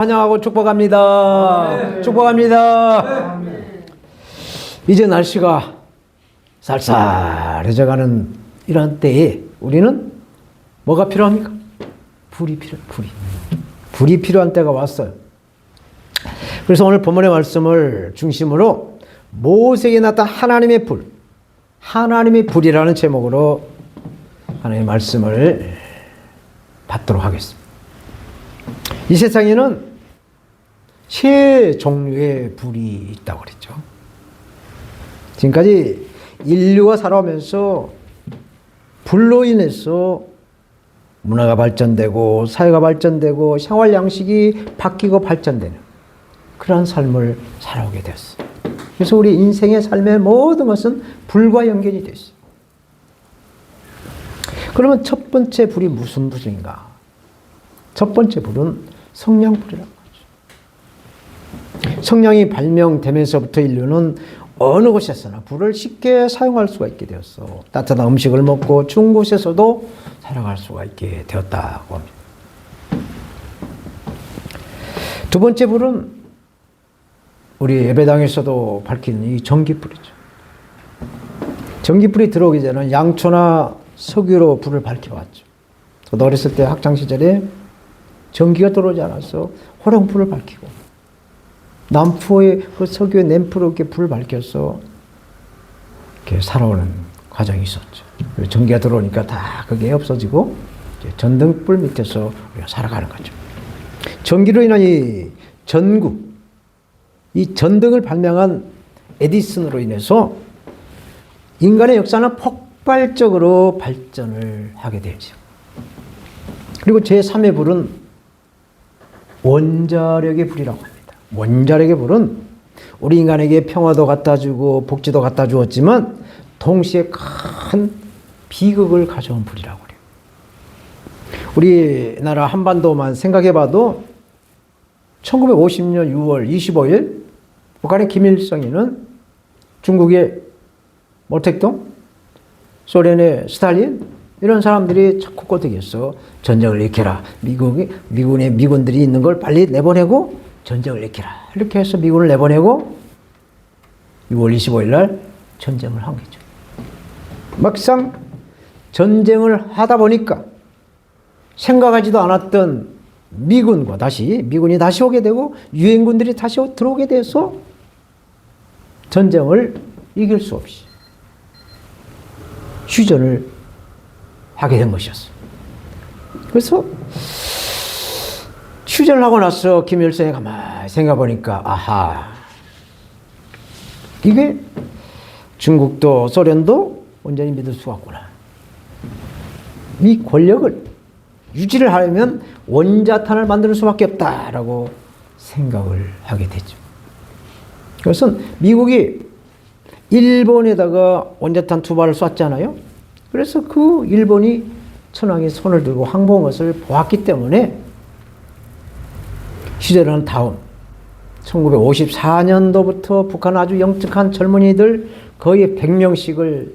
환영하고 축복합니다. 축복합니다. 이제 날씨가 쌀쌀해져가는 이런 때에 우리는 뭐가 필요합니까? 불이 필요해요. 불이 필요한 때가 왔어요. 그래서 오늘 본문의 말씀을 중심으로 모세에게 나타난 하나님의 불, 하나님의 불이라는 제목으로 하나님의 말씀을 받도록 하겠습니다. 이 세상에는 세 종류의 불이 있다고 그랬죠. 지금까지 인류가 살아오면서 불로 인해서 문화가 발전되고 사회가 발전되고 생활 양식이 바뀌고 발전되는 그러한 삶을 살아오게 되었어요. 그래서 우리 인생의 삶의 모든 것은 불과 연결이 되어 있어요. 그러면 첫 번째 불이 무슨 불인가? 첫 번째 불은 성령불이라고 하죠. 성령이 발명되면서부터 인류는 어느 곳에서나 불을 쉽게 사용할 수가 있게 되었어. 따뜻한 음식을 먹고 추운 곳에서도 살아갈 수가 있게 되었다고 합니다. 두 번째 불은 우리 예배당에서도 밝히는 이 전기불이죠. 전기불이 들어오기 전에는 양초나 석유로 불을 밝혀왔죠. 저도 어렸을 때 학창시절에 전기가 들어오지 않아서 호롱불을 밝히고 남포의 그 석유의 램프로 이렇게 불을 밝혀서 이렇게 살아오는 과정이 있었죠. 전기가 들어오니까 다 그게 없어지고 이제 전등불 밑에서 우리가 살아가는 거죠. 전기로 인한 이 전구, 이 전등을 발명한 에디슨으로 인해서 인간의 역사는 폭발적으로 발전을 하게 되죠. 그리고 제3의 불은 원자력의 불이라고 합니다. 원자력의 불은 우리 인간에게 평화도 갖다 주고 복지도 갖다 주었지만 동시에 큰 비극을 가져온 불이라고 그래요. 우리나라 한반도만 생각해 봐도 1950년 6월 25일 북한의 김일성이는 중국의 모택동, 소련의 스탈린 이런 사람들이 자꾸 꼬드겨서 전쟁을 일으켜라. 미군들이 있는 걸 빨리 내보내고 전쟁을 일으켜라. 이렇게 해서 미군을 내보내고 6월 25일 날 전쟁을 한 거죠. 막상 전쟁을 하다 보니까 생각하지도 않았던 미군이 다시 오게 되고 유엔군들이 다시 들어오게 돼서 전쟁을 이길 수 없이 휴전을 하게 된 것이었어요. 그래서 휴전을 하고 나서 김일성이 가만히 생각해 보니까 아하, 이게 중국도 소련도 온전히 믿을 수가 없구나. 이 권력을 유지를 하려면 원자탄을 만드는 수밖에 없다라고 생각을 하게 되죠. 그것은 미국이 일본에다가 원자탄 2발을 쐈잖아요. 그래서 그 일본이 천황이 손을 들고 항복한 것을 보았기 때문에 휴전한 다음 1954년도부터 북한 아주 영특한 젊은이들 거의 100명씩을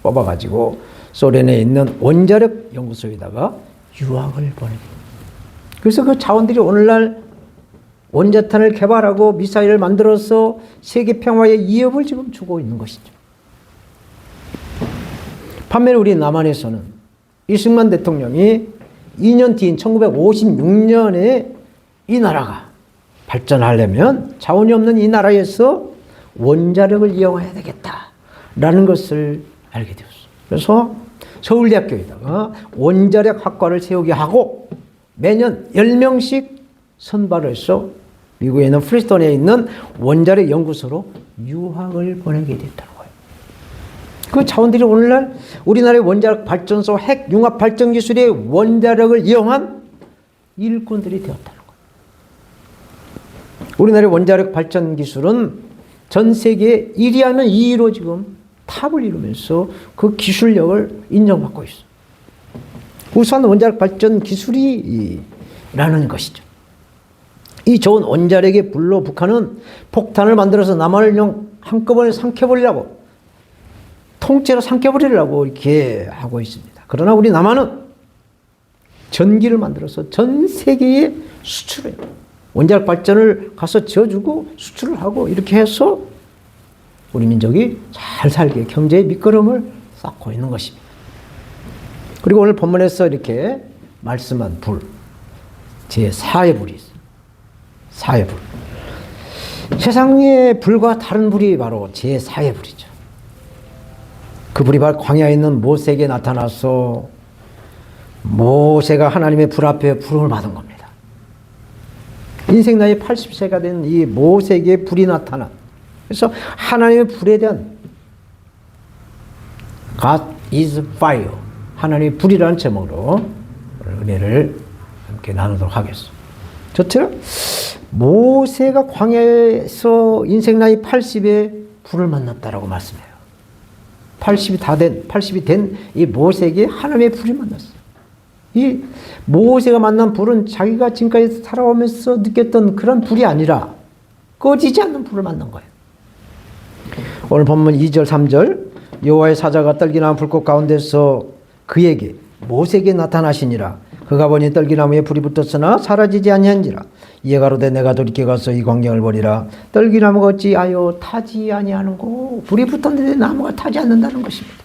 뽑아가지고 소련에 있는 원자력 연구소에다가 유학을 보내요. 그래서 그 자원들이 오늘날 원자탄을 개발하고 미사일을 만들어서 세계 평화의 위협을 지금 주고 있는 것이죠. 반면에 우리 남한에서는 이승만 대통령이 2년 뒤인 1956년에 이 나라가 발전하려면 자원이 없는 이 나라에서 원자력을 이용해야 되겠다라는 것을 알게 되었어요. 그래서 서울대학교에다가 원자력 학과를 세우게 하고 매년 10명씩 선발을 해서 미국에 있는 프린스턴에 있는 원자력 연구소로 유학을 보내게 됐다는 거예요. 그 자원들이 오늘날 우리나라의 원자력 발전소 핵 융합 발전 기술의 원자력을 이용한 일꾼들이 되었다는 거예요. 우리나라의 원자력 발전 기술은 전 세계 1위 하면 2위로 지금 탑을 이루면서 그 기술력을 인정받고 있어요. 우수한 원자력 발전 기술이라는 것이죠. 이 좋은 원자력의 불로 북한은 폭탄을 만들어서 남한을 그냥 한꺼번에 삼켜버리려고 통째로 삼켜버리려고 이렇게 하고 있습니다. 그러나 우리 남한은 전기를 만들어서 전 세계에 수출해요. 원자력 발전을 가서 지어주고 수출을 하고 이렇게 해서 우리 민족이 잘 살게 경제의 밑거름을 쌓고 있는 것입니다. 그리고 오늘 본문에서 이렇게 말씀한 불, 제4의 불이 있어요. 4의 불. 세상의 불과 다른 불이 바로 제4의 불이죠. 그 불이 바로 광야에 있는 모세에게 나타나서 모세가 하나님의 불 앞에 부름을 받은 겁니다. 인생 나이 80세가 된 이 모세에게 불이 나타나. 그래서 하나님의 불에 대한 God is fire, 하나님의 불이라는 제목으로 은혜를 함께 나누도록 하겠습니다. 좋죠? 모세가 광야에서 인생 나이 80에 불을 만났다라고 말씀해요. 80이 된 이 모세에게 하나님의 불이 만났어요. 이 모세가 만난 불은 자기가 지금까지 살아오면서 느꼈던 그런 불이 아니라 꺼지지 않는 불을 만난 거예요. 오늘 본문 2절 3절 여호와의 사자가 떨기나무 불꽃 가운데서 그에게 모세에게 나타나시니라. 그가 보니 떨기나무에 불이 붙었으나 사라지지 아니한지라. 이에 가로되 내가 돌이켜 가서 이 광경을 보리라. 떨기나무가 어찌하여 타지 아니하는고. 불이 붙었는데 나무가 타지 않는다는 것입니다.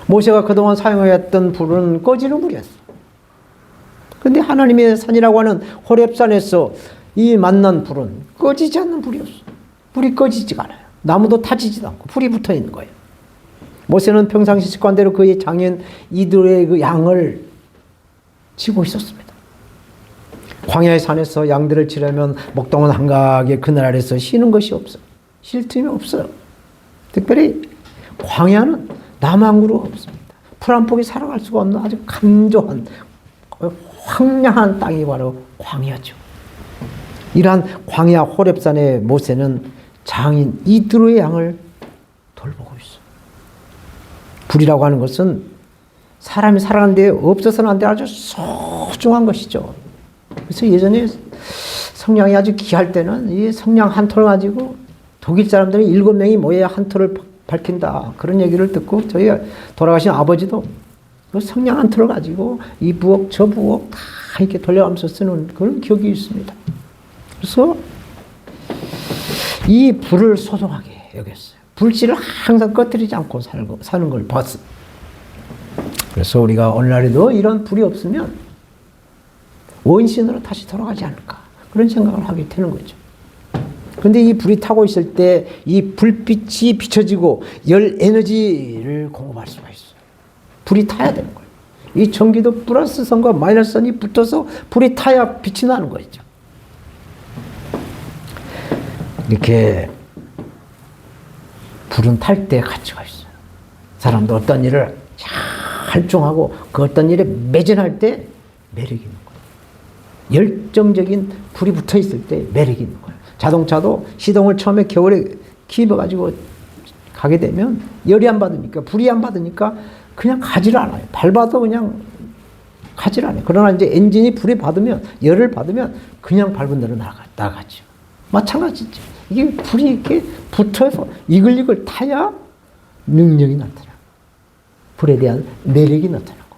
모세가 그동안 사용했던 불은 꺼지는 불이었어요. 그런데 하나님의 산이라고 하는 호렙산에서 이 만난 불은 꺼지지 않는 불이었어요. 불이 꺼지지가 않아요. 나무도 타지지도 않고 불이 붙어 있는 거예요. 모세는 평상시 습관대로 그의 장인 이들의 그 양을 치고 있었습니다. 광야의 산에서 양들을 치려면 목동은 한가하게 그늘 아래서 쉬는 것이 없어요. 쉴 틈이 없어요. 특별히 광야는 나무 한 그루 없습니다. 풀 한 폭이 살아갈 수가 없는 아주 간조한 황량한 땅이 바로 광야죠. 이러한 광야 호렙산의 모세는 장인 이드로의 양을 돌보고 있어요. 불이라고 하는 것은 사람이 살아가는 데 없어서는 안 돼 아주 소중한 것이죠. 그래서 예전에 성냥이 아주 귀할 때는 이 성냥 한 톨 가지고 독일 사람들이 7명이 모여야 한 톨을 밝힌다. 그런 얘기를 듣고 저희 돌아가신 아버지도 그 성냥 한 톨을 가지고 이 부엌 저 부엌 다 이렇게 돌려가면서 쓰는 그런 기억이 있습니다. 그래서 이 불을 소중하게 여겼어요. 불씨를 항상 꺼뜨리지 않고 사는 걸 봤어요. 그래서 우리가 오늘날에도 이런 불이 없으면 원신으로 다시 돌아가지 않을까 그런 생각을 하게 되는 거죠. 그런데 이 불이 타고 있을 때 이 불빛이 비춰지고 열 에너지를 공급할 수가 있어요. 불이 타야 되는 거예요. 이 전기도 플러스 선과 마이너스 선이 붙어서 불이 타야 빛이 나는 거죠. 이렇게 불은 탈 때 가치가 있어요. 사람도 어떤 일을 할중하고 그 어떤 일에 매진할 때 매력이 있는 거예요. 열정적인 불이 붙어 있을 때 매력이 있는 거예요. 자동차도 시동을 처음에 겨울에 키워가지고 가게 되면 열이 안 받으니까 불이 안 받으니까 그냥 가지를 않아요. 밟아도 그냥 가지를 않아요. 그러나 이제 엔진이 불이 받으면 열을 받으면 그냥 밟은 대로 나가죠. 마찬가지죠. 이게 불이 이렇게 붙어서 이글이글 타야 능력이 나타나고 불에 대한 매력이 나타나고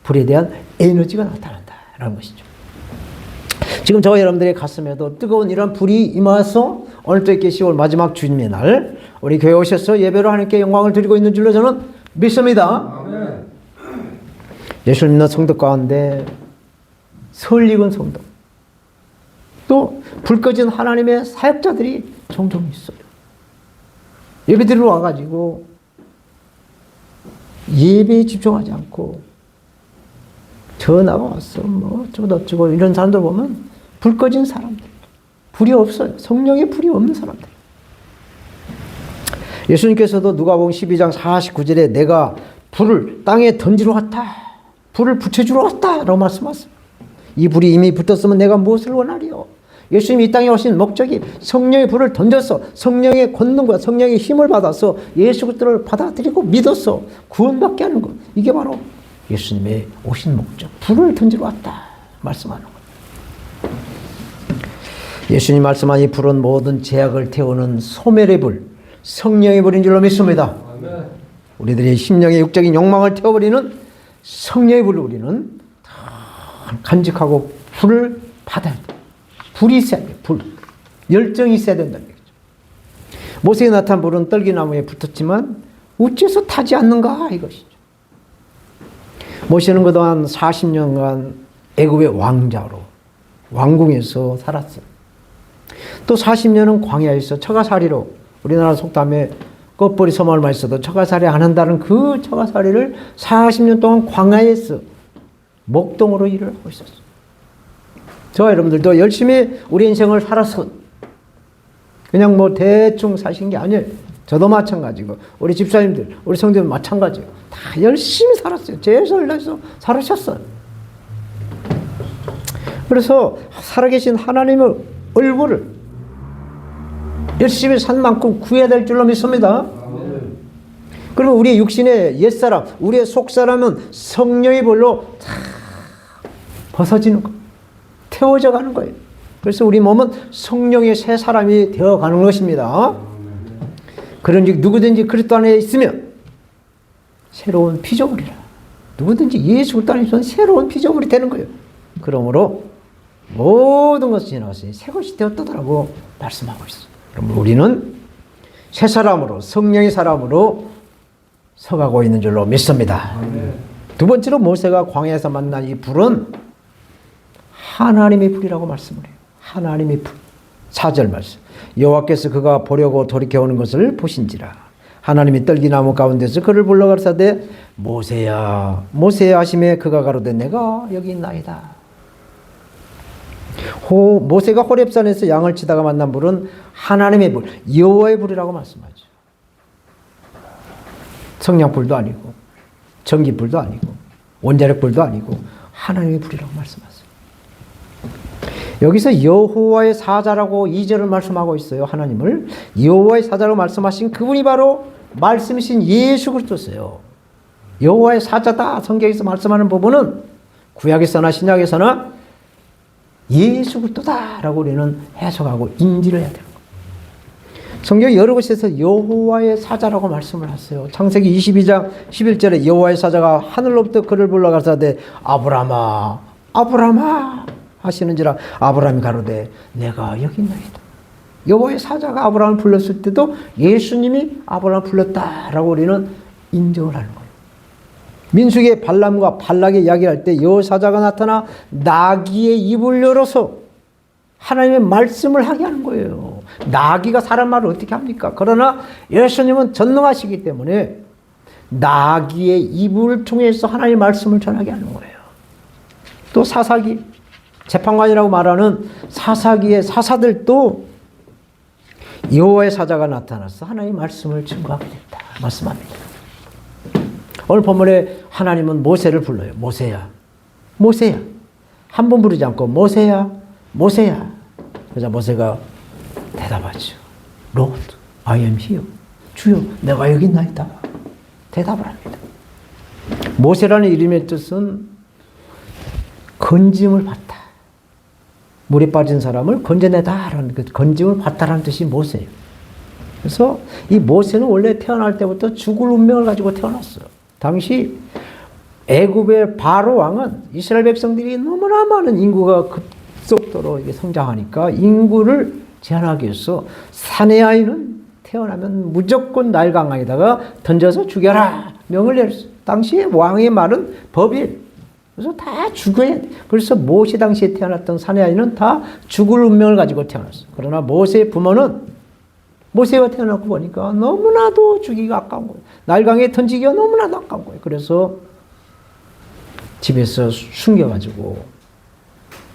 불에 대한 에너지가 나타난다라는 것이죠. 지금 저와 여러분들의 가슴에도 뜨거운 이런 불이 임하서 오늘 또 이렇게 10월 마지막 주님의 날 우리 교회 오셔서 예배로 하나님께 영광을 드리고 있는 줄로 저는 믿습니다. 아멘. 예수를 믿는 성도 가운데 설익은 성도 또 불 꺼진 하나님의 사역자들이 종종 있어요. 예배드리러 와가지고 예배에 집중하지 않고 전화가 왔어 뭐 어쩌고 이런 사람들 보면 불 꺼진 사람들, 불이 없어요. 성령의 불이 없는 사람들. 예수님께서도 누가복음 12장 49절에 내가 불을 땅에 던지러 왔다, 불을 붙여주러 왔다 라고 말씀하셨어요. 이 불이 이미 붙었으면 내가 무엇을 원하리요. 예수님이 이 땅에 오신 목적이 성령의 불을 던져서 성령의 권능과 성령의 힘을 받아서 예수 그리스도를 받아들이고 믿어서 구원받게 하는 것. 이게 바로 예수님의 오신 목적. 불을 던지러 왔다 말씀하는 거예요. 예수님 말씀한 이 불은 모든 죄악을 태우는 소멸의 불, 성령의 불인 줄로 믿습니다. 아멘. 우리들의 심령의 육적인 욕망을 태워버리는 성령의 불을 우리는 간직하고 불을 받아야 돼. 불이 있어야 돼. 불. 열정이 있어야 된다는 얘기죠. 모세에 나타난 불은 떨기나무에 붙었지만 어째서 타지 않는가 이것이죠. 모세는 그동안 40년간 애굽의 왕자로 왕궁에서 살았어요. 또 40년은 광야에서 처가살이로, 우리나라 속담에 껍벌이 서말만 있어도 처가살이 안 한다는 그 처가살이를 40년 동안 광야에서 목동으로 일을 하고 있었어요. 저와 여러분들도 열심히 우리 인생을 살아서 그냥 뭐 대충 사신 게 아니에요. 저도 마찬가지고 우리 집사님들, 우리 성도들 마찬가지예요. 다 열심히 살았어요. 최선을 다해서 살으셨어요. 그래서 살아계신 하나님의 얼굴을 열심히 산 만큼 구해야 될 줄로 믿습니다. 그리고 우리의 육신의 옛사람, 우리의 속사람은 성령의 불로 다 벗어지는 거예요. 태워져 가는 거예요. 그래서 우리 몸은 성령의 새 사람이 되어가는 것입니다. 그런즉 누구든지 그리스도 안에 있으면 새로운 피조물이라. 누구든지 예수 그리스도 안에 있으면 새로운 피조물이 되는 거예요. 그러므로 모든 것이 지나갔으니 새 것이 되었다라고 말씀하고 있어요. 그럼 우리는 새 사람으로, 성령의 사람으로 서가고 있는 줄로 믿습니다. 두 번째로 모세가 광야에서 만난 이 불은 하나님의 불이라고 말씀을 해요. 하나님의 불. 4절 말씀. 여호와께서 그가 보려고 돌이켜오는 것을 보신지라. 하나님이 떨기나무 가운데서 그를 불러 가라사대 모세야 모세야 하시매 그가 가로되 내가 여기 있나이다. 모세가 호렙산에서 양을 치다가 만난 불은 하나님의 불, 여호와의 불이라고 말씀하죠. 성냥불도 아니고 전기불도 아니고 원자력불도 아니고 하나님의 불이라고 말씀하세요. 여기서 여호와의 사자라고 2절을 말씀하고 있어요. 하나님을 여호와의 사자라고 말씀하신 그분이 바로 말씀이신 예수 그리스도세요. 여호와의 사자다 성경에서 말씀하는 부분은 구약에서나 신약에서나 예수 그리스도다라고 우리는 해석하고 인지를 해야 돼요. 성경 여러 곳에서 여호와의 사자라고 말씀을 하세요. 창세기 22장 11절에 여호와의 사자가 하늘로부터 그를 불러 가라사대 아브라함아 아브라함아 하시는지라. 아브라함이 가로되 내가 여기 있나이다. 여호와의 사자가 아브라함을 불렀을 때도 예수님이 아브라함을 불렀다라고 우리는 인정을 하는 거예요. 민수기의 발람과 발락의 이야기할 때 여호와 사자가 나타나 나귀의 입을 열어서 하나님의 말씀을 하게 하는 거예요. 나귀가 사람 말을 어떻게 합니까? 그러나 예수님은 전능하시기 때문에 나귀의 입을 통해서 하나님의 말씀을 전하게 하는 거예요. 또 사사기, 재판관이라고 말하는 사사기의 사사들도 여호와의 사자가 나타나서 하나님의 말씀을 증거하게 됐다 말씀합니다. 오늘 본문에 하나님은 모세를 불러요. 모세야 모세야 한 번 부르지 않고 모세야 모세야. 그래서 모세가 대답하죠. Lord, I am here. 주여, 내가 여기 있나이다. 대답을 합니다. 모세라는 이름의 뜻은 건짐을 받다. 물에 빠진 사람을 건져내다라는 그 건짐을 받다라는 뜻이 모세예요. 그래서 이 모세는 원래 태어날 때부터 죽을 운명을 가지고 태어났어요. 당시 애굽의 바로 왕은 이스라엘 백성들이 너무나 많은 인구가 급속도로 성장하니까 인구를 제한하기 위해서 사내 아이는 태어나면 무조건 나일강에다가 던져서 죽여라 명을 내렸어요. 당시에 왕의 말은 법이에요. 그래서 다 죽어야 돼. 그래서 모세 당시에 태어났던 사내 아이는 다 죽을 운명을 가지고 태어났어요. 그러나 모세의 부모는 모세가 태어나고 보니까 너무나도 죽이기가 아까운 거예요. 나일강에 던지기가 너무나도 아까운 거예요. 그래서 집에서 숨겨가지고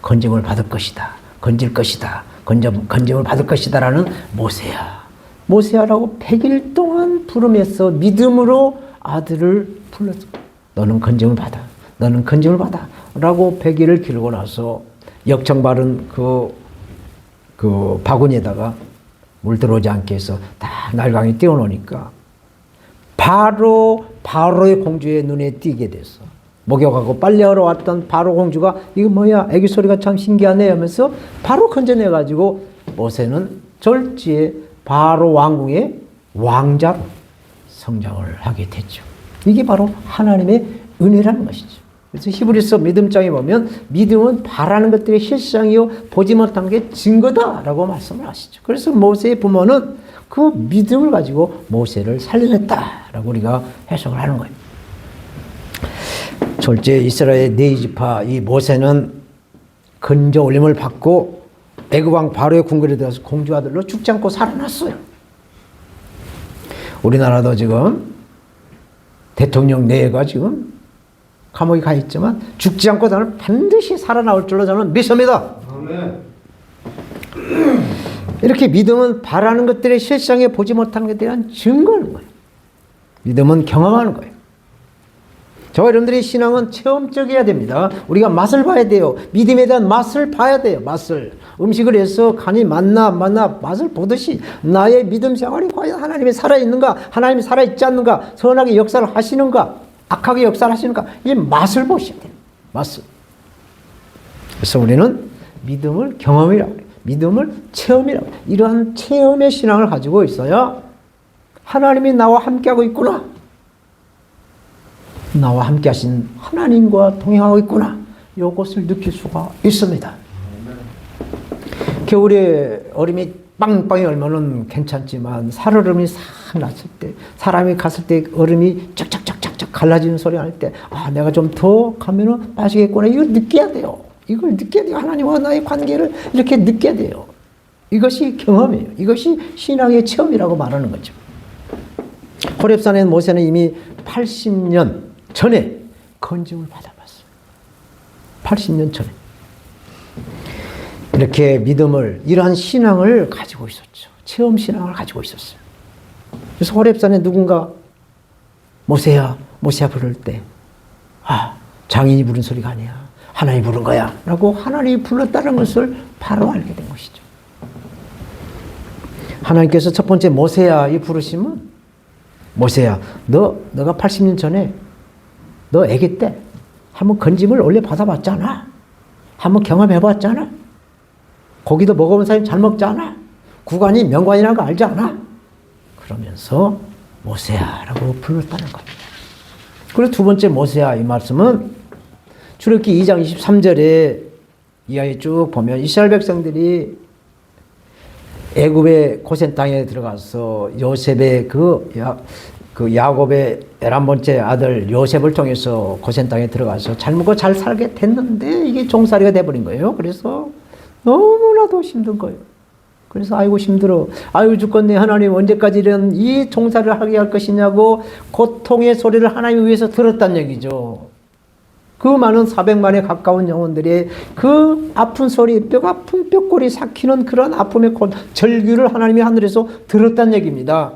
건짐을 받을 것이다. 건질 것이다. 건짐을 받을 것이다라는 모세야. 모세야라고 100일 동안 부르면서 믿음으로 아들을 불렀어. 너는 건짐을 받아. 너는 건짐을 받아. 라고 100일을 기르고 나서 역청 바른 그 바구니에다가 물 들어오지 않게 해서 다 나일강에 띄워놓으니까 바로 바로의 공주의 눈에 띄게 됐어. 목욕하고 빨래하러 왔던 바로 공주가 이거 뭐야? 애기 소리가 참 신기하네 하면서 바로 건져내가지고 모세는 절지에 바로 왕궁의 왕자로 성장을 하게 됐죠. 이게 바로 하나님의 은혜라는 것이죠. 그래서 히브리서 믿음장에 보면 믿음은 바라는 것들의 실상이요 보지 못한 게 증거다라고 말씀을 하시죠. 그래서 모세의 부모는 그 믿음을 가지고 모세를 살려냈다라고 우리가 해석을 하는 거예요. 졸제 이스라엘 네 지파 이 모세는 건져 올림을 받고 애굽 왕 바로의 궁궐에 들어가서 공주 아들로 죽지 않고 살아났어요. 우리나라도 지금 대통령 내가 지금 감옥에 가 있지만 죽지 않고 나는 반드시 살아나올 줄로 저는 믿습니다. 이렇게 믿음은 바라는 것들의 실상에 보지 못하는 것에 대한 증거하는 거예요. 믿음은 경험하는 거예요. 저와 여러분들의 신앙은 체험적이어야 됩니다. 우리가 맛을 봐야 돼요. 믿음에 대한 맛을 봐야 돼요. 맛을. 음식을 해서 간이 맞나 안 맞나 맛을 보듯이 나의 믿음 생활이 과연 하나님이 살아있는가, 하나님이 살아있지 않는가, 선하게 역사를 하시는가, 악하게 역사를 하시는가, 이 맛을 보셔야 돼요. 맛을. 그래서 우리는 믿음을 경험이라고 해요. 믿음을 체험이라고 해요. 이러한 체험의 신앙을 가지고 있어야 하나님이 나와 함께하고 있구나, 나와 함께 하신 하나님과 동행하고 있구나, 이것을 느낄 수가 있습니다. 겨울에 얼음이 빵빵히 얼면은 괜찮지만 살얼음이 싹 났을 때, 사람이 갔을 때 얼음이 쫙쫙쫙쫙 갈라지는 소리 날 때, 아, 내가 좀 더 가면은 빠지겠구나, 이걸 느껴야 돼요. 이걸 느껴야 돼요. 하나님과 나의 관계를 이렇게 느껴야 돼요. 이것이 경험이에요. 이것이 신앙의 체험이라고 말하는 거죠. 호렙산에 모세는 이미 80년 전에 건짐을 받아봤어요. 80년 전에. 이렇게 믿음을, 이러한 신앙을 가지고 있었죠. 체험 신앙을 가지고 있었어요. 그래서 호렙산에 누군가 모세야, 모세야 부를 때, 아, 장인이 부른 소리가 아니야, 하나님이 부른 거야 라고 하나님이 불렀다는 것을 바로 알게 된 것이죠. 하나님께서 첫 번째 모세야 이 부르심은, 모세야, 너가 80년 전에 너 아기 때 한번 건짐을 원래 받아봤잖아. 한번 경험해봤잖아. 고기도 먹어본 사람이 잘 먹잖아. 구간이 명관이라는 거 알지 않아? 그러면서 모세야 라고 불렀다는 겁니다. 그리고 두 번째 모세야 이 말씀은 출애굽기 2장 23절에 이하에 쭉 보면 이스라엘 백성들이 애굽의 고센 땅에 들어가서 요셉의 그 야곱의 11번째 아들 요셉을 통해서 고센 땅에 들어가서 잘 먹고 잘 살게 됐는데 이게 종살이가 돼버린 거예요. 그래서 너무나도 힘든 거예요. 그래서 아이고 힘들어, 아이고 죽겠네, 하나님 언제까지 이런 이 종살이를 하게 할 것이냐고 고통의 소리를 하나님 위해서 들었단 얘기죠. 그 많은 400만에 가까운 영혼들이 그 아픈 소리, 뼈가 아픈 뼈골이 삭히는 그런 아픔의 절규를 하나님이 하늘에서 들었단 얘기입니다.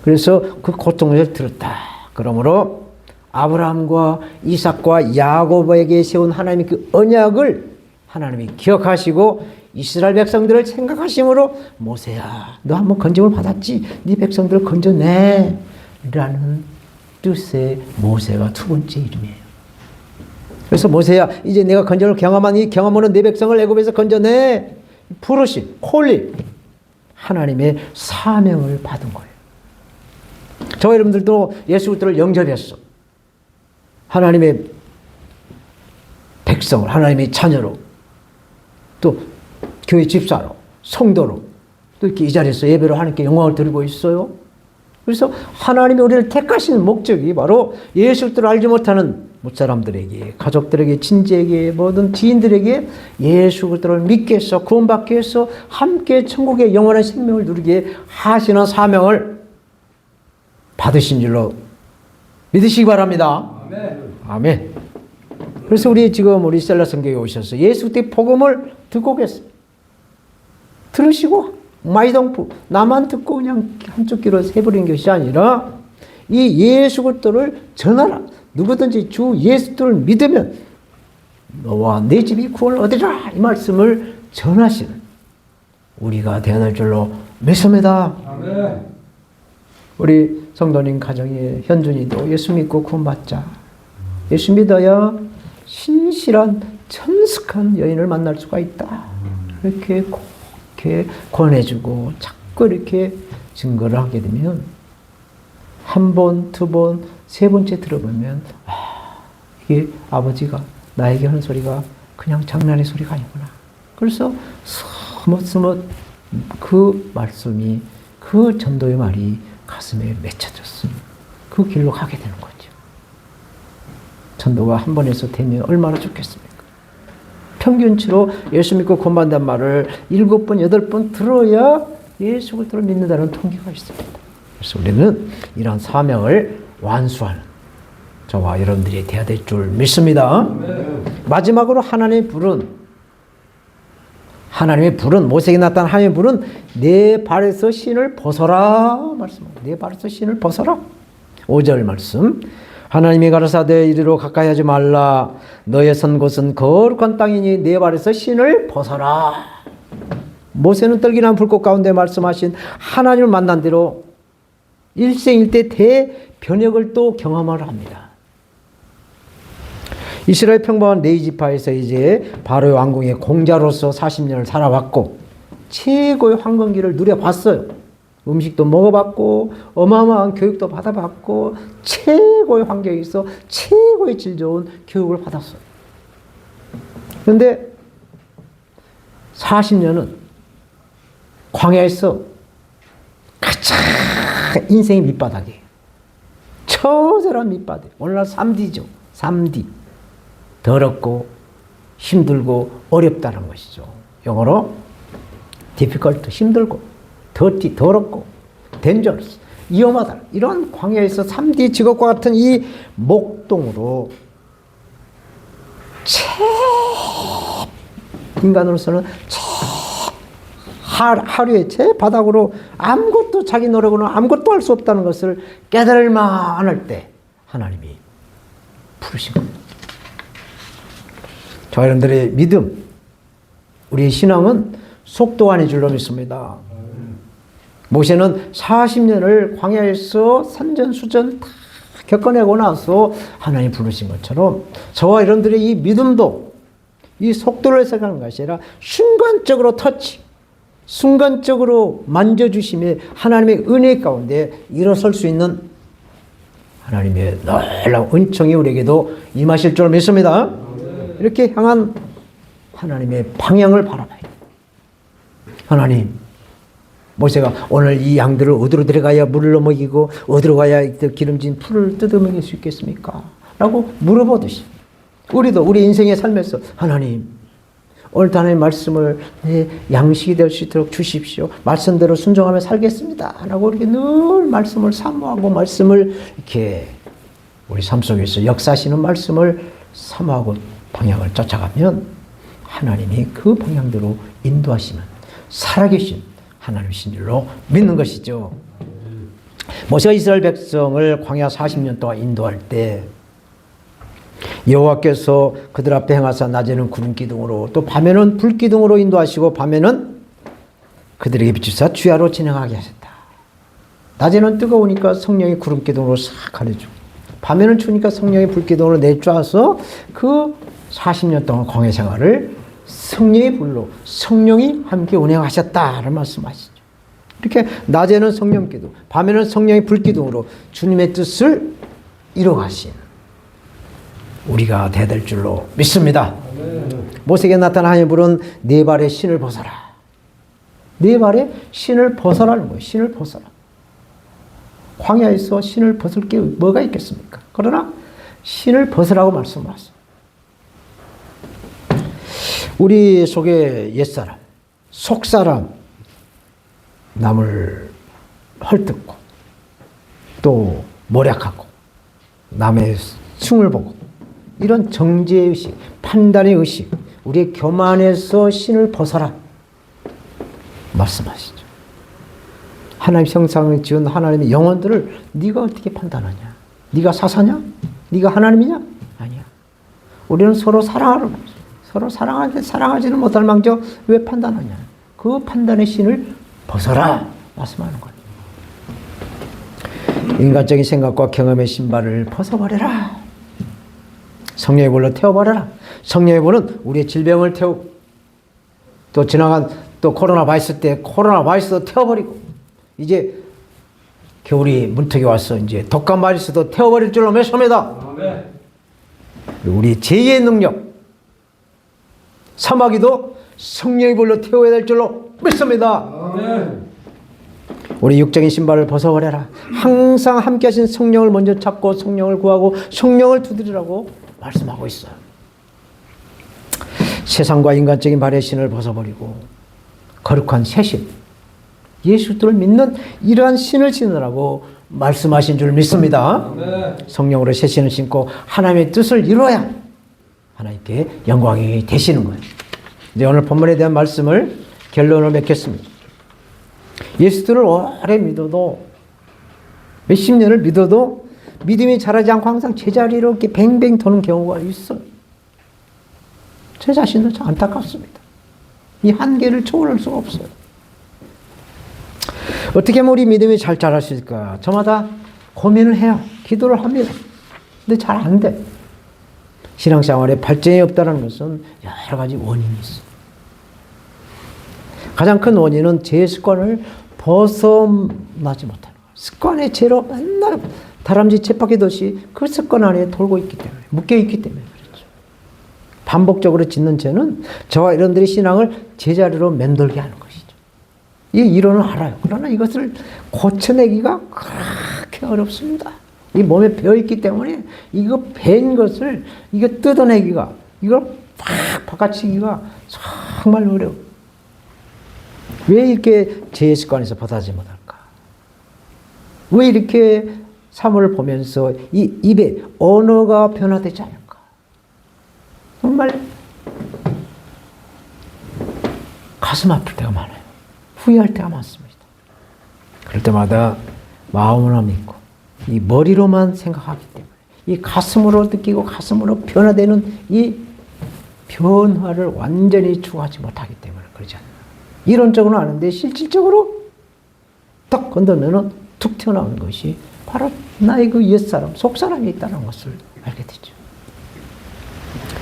그래서 그 고통을 들었다. 그러므로 아브라함과 이삭과 야곱에게 세운 하나님의 그 언약을 하나님이 기억하시고 이스라엘 백성들을 생각하심으로 모세야, 너 한번 건짐을 받았지? 네 백성들을 건져내 라는 뜻의 모세가 두 번째 이름이에요. 그래서 모세야, 이제 내가 건짐을 경험한 이 경험으로 네 백성을 애굽에서 건져내, 부르심, 콜링, 하나님의 사명을 받은 거예요. 저와 여러분들도 예수 그리스도를 영접했어. 하나님의 백성을, 하나님의 자녀로, 또 교회 집사로, 성도로, 또 이렇게 이 자리에서 예배로 하나님께 영광을 드리고 있어요. 그래서 하나님이 우리를 택하신 목적이 바로 예수 그리스도를 알지 못하는 못사람들에게, 가족들에게, 친지에게, 모든 지인들에게 예수 그리스도를 믿게 해서 구원받게 해서 함께 천국의 영원한 생명을 누리게 하시는 사명을 받으신 줄로 믿으시기 바랍니다. 아멘. 아멘. 그래서 우리 셀라 성교에 오셔서 예수 그리스도의 복음을 듣고 계세요. 들으시고 마이동프 나만 듣고 그냥 한쪽 귀로 해버리는 것이 아니라 이 예수 그리스도를 전하라. 누구든지 주 예수 그리스도를 믿으면 너와 내 집이 구원을 얻으리라. 이 말씀을 전하시는 우리가 되어날 줄로 믿습니다. 아멘. 우리 성도님 가정에 현준이도 예수 믿고 구원받자. 예수 믿어야 신실한 천숙한 여인을 만날 수가 있다. 이렇게 권해주고 자꾸 이렇게 증거를 하게 되면 한 번, 두 번, 세 번째 들어보면 이 아버지가 나에게 하는 소리가 그냥 장난의 소리가 아니구나. 그래서 스뭇스뭇 그 말씀이, 그 전도의 말이 가슴에 맺혀졌어요. 그 길로 가게 되는 거죠. 전도가 한 번에서 되면 얼마나 좋겠습니까? 평균치로 예수 믿고 구원받는 말을 7번, 8번 들어야 예수 그리스도를 믿는다는 통계가 있습니다. 그래서 우리는 이런 사명을 완수하는 저와 여러분들이 되어야 될 줄 믿습니다. 마지막으로 하나님의 불은 모세에게 나타난 하나님의 불은 내 발에서 신을 벗어라 말씀합니다. 내 발에서 신을 벗어라. 5절 말씀. 하나님이 가라사대 이리로 가까이 하지 말라. 너의 선 곳은 거룩한 땅이니 내 발에서 신을 벗어라. 모세는 떨기난 불꽃 가운데 말씀하신 하나님을 만난 대로 일생일대 대변혁을 또 경험을 합니다. 이스라엘 평범한 네이지파에서 이제 바로의 왕궁의 공자로서 40년을 살아왔고 최고의 황금기를 누려봤어요. 음식도 먹어봤고 어마어마한 교육도 받아봤고 최고의 환경에서 최고의 질 좋은 교육을 받았어요. 그런데 40년은 광야에서 가장 인생의 밑바닥이에요. 처절한 밑바닥. 오늘날 3D죠. 3D. 더럽고 힘들고 어렵다는 것이죠. 영어로 difficult, 힘들고 dirty, 더럽고 dangerous, 위험하다. 이런 광야에서 3D 직업과 같은 이 목동으로 인간으로서는 하루에 제 바닥으로 아무것도 자기 노력으로는 아무것도 할 수 없다는 것을 깨달을 만할 때 하나님이 부르신 겁니다. 저 여러분들의 믿음, 우리의 신앙은 속도안의 줄로 믿습니다. 모세는 40년을 광야에서 산전수전 다 겪어내고 나서 하나님 부르신 것처럼 저와 여러분들의 이 믿음도 이 속도를 해석하는 것이 아니라 순간적으로 터치, 순간적으로 만져주심에 하나님의 은혜 가운데 일어설 수 있는 하나님의 놀라운 은총이 우리에게도 임하실 줄 믿습니다. 이렇게 향한 하나님의 방향을 바라봐요. 하나님, 모세가 오늘 이 양들을 어디로 데려가야 물을 먹이고 어디로 가야 기름진 풀을 뜯어먹일 수 있겠습니까? 라고 물어보듯이 우리도 우리 인생의 삶에서 하나님, 오늘도 하나님의 말씀을 내 양식이 될 수 있도록 주십시오. 말씀대로 순종하며 살겠습니다. 라고 이렇게 늘 말씀을 사모하고 말씀을 이렇게 우리 삶 속에서 역사하시는 말씀을 사모하고 방향을 쫓아가면 하나님이 그 방향대로 인도하시는 살아계신 하나님이신 줄로 믿는 것이죠. 모세가 이스라엘 백성을 광야 40년 동안 인도할 때 여호와께서 그들 앞에 행하사 낮에는 구름 기둥으로 또 밤에는 불 기둥으로 인도하시고 밤에는 그들에게 비추사 주야로 진행하게 하셨다. 낮에는 뜨거우니까 성령이 구름 기둥으로 싹 가려주고 밤에는 추우니까 성령이 불 기둥으로 내쫓아서 그 40년 동안 광야 생활을 성령의 불로 성령이 함께 운행하셨다는 말씀하시죠. 이렇게 낮에는 성령 기둥, 밤에는 성령의 불 기둥으로 주님의 뜻을 이루어가신 우리가 되어야 될 줄로 믿습니다. 모세에게 나타난 하나님의 불은 네 발의 신을 벗어라. 네 발의 신을 벗어라는 거예요. 신을 벗어라. 광야에서 신을 벗을 게 뭐가 있겠습니까? 그러나 신을 벗으라고 말씀하셨어요. 우리 속에 옛사람, 속사람, 남을 헐뜯고 또 모략하고 남의 숭을 보고 이런 정죄의식, 판단의 의식, 우리의 교만에서 신을 벗어라 말씀하시죠. 하나님의 형상을 지은 하나님의 영혼들을 네가 어떻게 판단하냐? 네가 사사냐? 네가 하나님이냐? 아니야. 우리는 서로 사랑하는 거죠. 서로 사랑하지는 못할 망정 왜 판단하냐? 그 판단의 신을 벗어라 말씀하는 거예요. 인간적인 생각과 경험의 신발을 벗어버려라. 성령의 불로 태워버려라. 성령의 불은 우리의 질병을 태우고 또 지나간 또 코로나 바이러스 때 코로나 바이러스도 태워버리고 이제 겨울이 문턱에 와서 이제 독감 바이러스도 태워버릴 줄로 믿습니다. 우리 죄의 능력, 사마귀도 성령의 불로 태워야 될 줄로 믿습니다. 우리 육적인 신발을 벗어버려라. 항상 함께 하신 성령을 먼저 찾고 성령을 구하고 성령을 두드리라고 말씀하고 있어요. 세상과 인간적인 발의 신을 벗어버리고 거룩한 새 신, 예수 그리스도를 믿는 이러한 신을 신으라고 말씀하신 줄 믿습니다. 성령으로 새 신을 신고 하나님의 뜻을 이루어야 하나님께 영광이 되시는 거예요. 이제 오늘 본문에 대한 말씀을 결론을 맺겠습니다. 예수를 오래 믿어도 몇십 년을 믿어도 믿음이 자라지 않고 항상 제자리로 이렇게 뱅뱅 도는 경우가 있어요. 제 자신도 참 안타깝습니다. 이 한계를 초월할 수가 없어요. 어떻게 하면 우리 믿음이 잘 자랄 수 있을까? 저마다 고민을 해요. 기도를 합니다. 근데 잘 안 돼. 신앙생활에 발전이 없다는 것은 여러 가지 원인이 있어요. 가장 큰 원인은 제 습관을 벗어나지 못하는 거예요. 습관의 죄로 맨날 다람쥐 쳇바퀴듯이 그 습관 안에 돌고 있기 때문에, 묶여있기 때문에 그렇죠. 반복적으로 짓는 죄는 저와 여러분들의 신앙을 제자리로 맴돌게 하는 것이죠. 이 이론을 알아요. 그러나 이것을 고쳐내기가 그렇게 어렵습니다. 이 몸에 배어있기 때문에 이거 밴 것을 이거 뜯어내기가, 이걸 팍 바꿔치기가 정말 어려워요. 왜 이렇게 죄의 습관에서 벗어나지 못할까? 왜 이렇게 사물을 보면서 이 입에 언어가 변화되지 않을까? 정말 가슴 아플 때가 많아요. 후회할 때가 많습니다. 그럴 때마다 마음으로 믿고 이 머리로만 생각하기 때문에 이 가슴으로 느끼고 가슴으로 변화되는 이 변화를 완전히 추구하지 못하기 때문에 그러지 않나. 이론적으로는 아는데 실질적으로 딱 건드면은 툭 튀어나오는 것이 바로 나의 그 옛사람, 속사람이 있다는 것을 알게 되죠.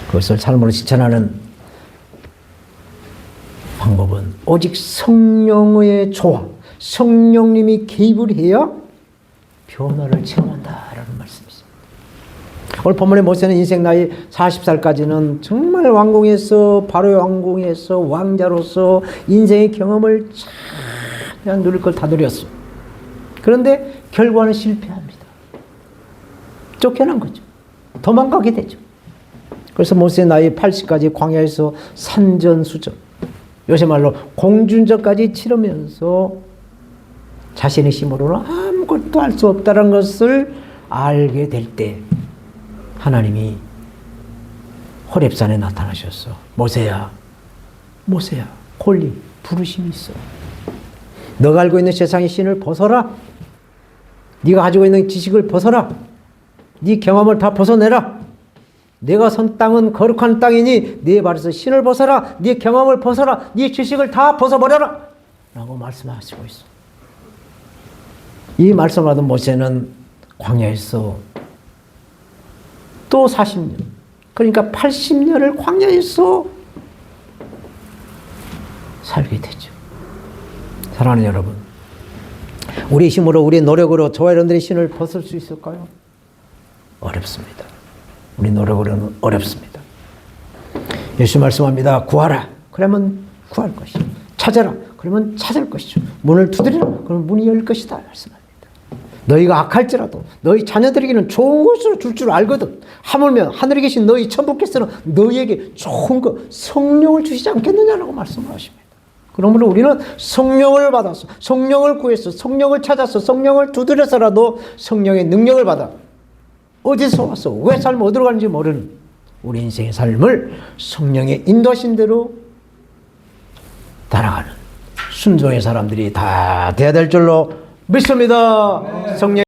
그것을 삶으로 실천하는 방법은 오직 성령의 조화, 성령님이 개입을 해야 변화를 체험한다라는 말씀이십니다. 오늘 본문의 모세는 인생 나이 40살까지는 정말 왕궁에서, 바로의 왕궁에서 왕자로서 인생의 경험을 잘 누릴 걸 다 누렸어요. 그런데 결과는 실패합니다. 쫓겨난 거죠. 도망가게 되죠. 그래서 모세의 나이 80까지 광야에서 산전수전, 요새 말로 공준전까지 치르면서 자신의 힘으로는 아무것도 할 수 없다는 것을 알게 될 때 하나님이 호렙산에 나타나셨어. 모세야, 모세야, 콜리, 부르심이 있어. 너가 알고 있는 세상의 신을 벗어라. 네가 가지고 있는 지식을 벗어라. 네 경험을 다 벗어내라. 내가 선 땅은 거룩한 땅이니 네 발에서 신을 벗어라. 네 경험을 벗어라. 네 지식을 다 벗어버려라. 라고 말씀하시고 있어. 이 말씀을 받은 모세는 광야에서 또 40년, 그러니까 80년을 광야에서 살게 되죠. 사랑하는 여러분, 우리 힘으로, 우리 노력으로 저와 여러분들의 신을 벗을 수 있을까요? 어렵습니다. 우리 노력으로는 어렵습니다. 예수 말씀합니다. 구하라. 그러면 구할 것이죠. 찾아라. 그러면 찾을 것이죠. 문을 두드리라. 그러면 문이 열 것이다. 말씀합니다. 너희가 악할지라도 너희 자녀들에게는 좋은 것을 줄 줄 알거든. 하물며 하늘에 계신 너희 천부께서는 너희에게 좋은 것, 성령을 주시지 않겠느냐라고 말씀을 하십니다. 그러므로 우리는 성령을 받아서, 성령을 구해서, 성령을 찾아서, 성령을 두드려서라도 성령의 능력을 받아 어디서 왔어, 왜 삶 어디로 가는지 모르는 우리 인생의 삶을 성령의 인도하신 대로 따라가는 순종의 사람들이 다 돼야 될 줄로 믿습니다. 성령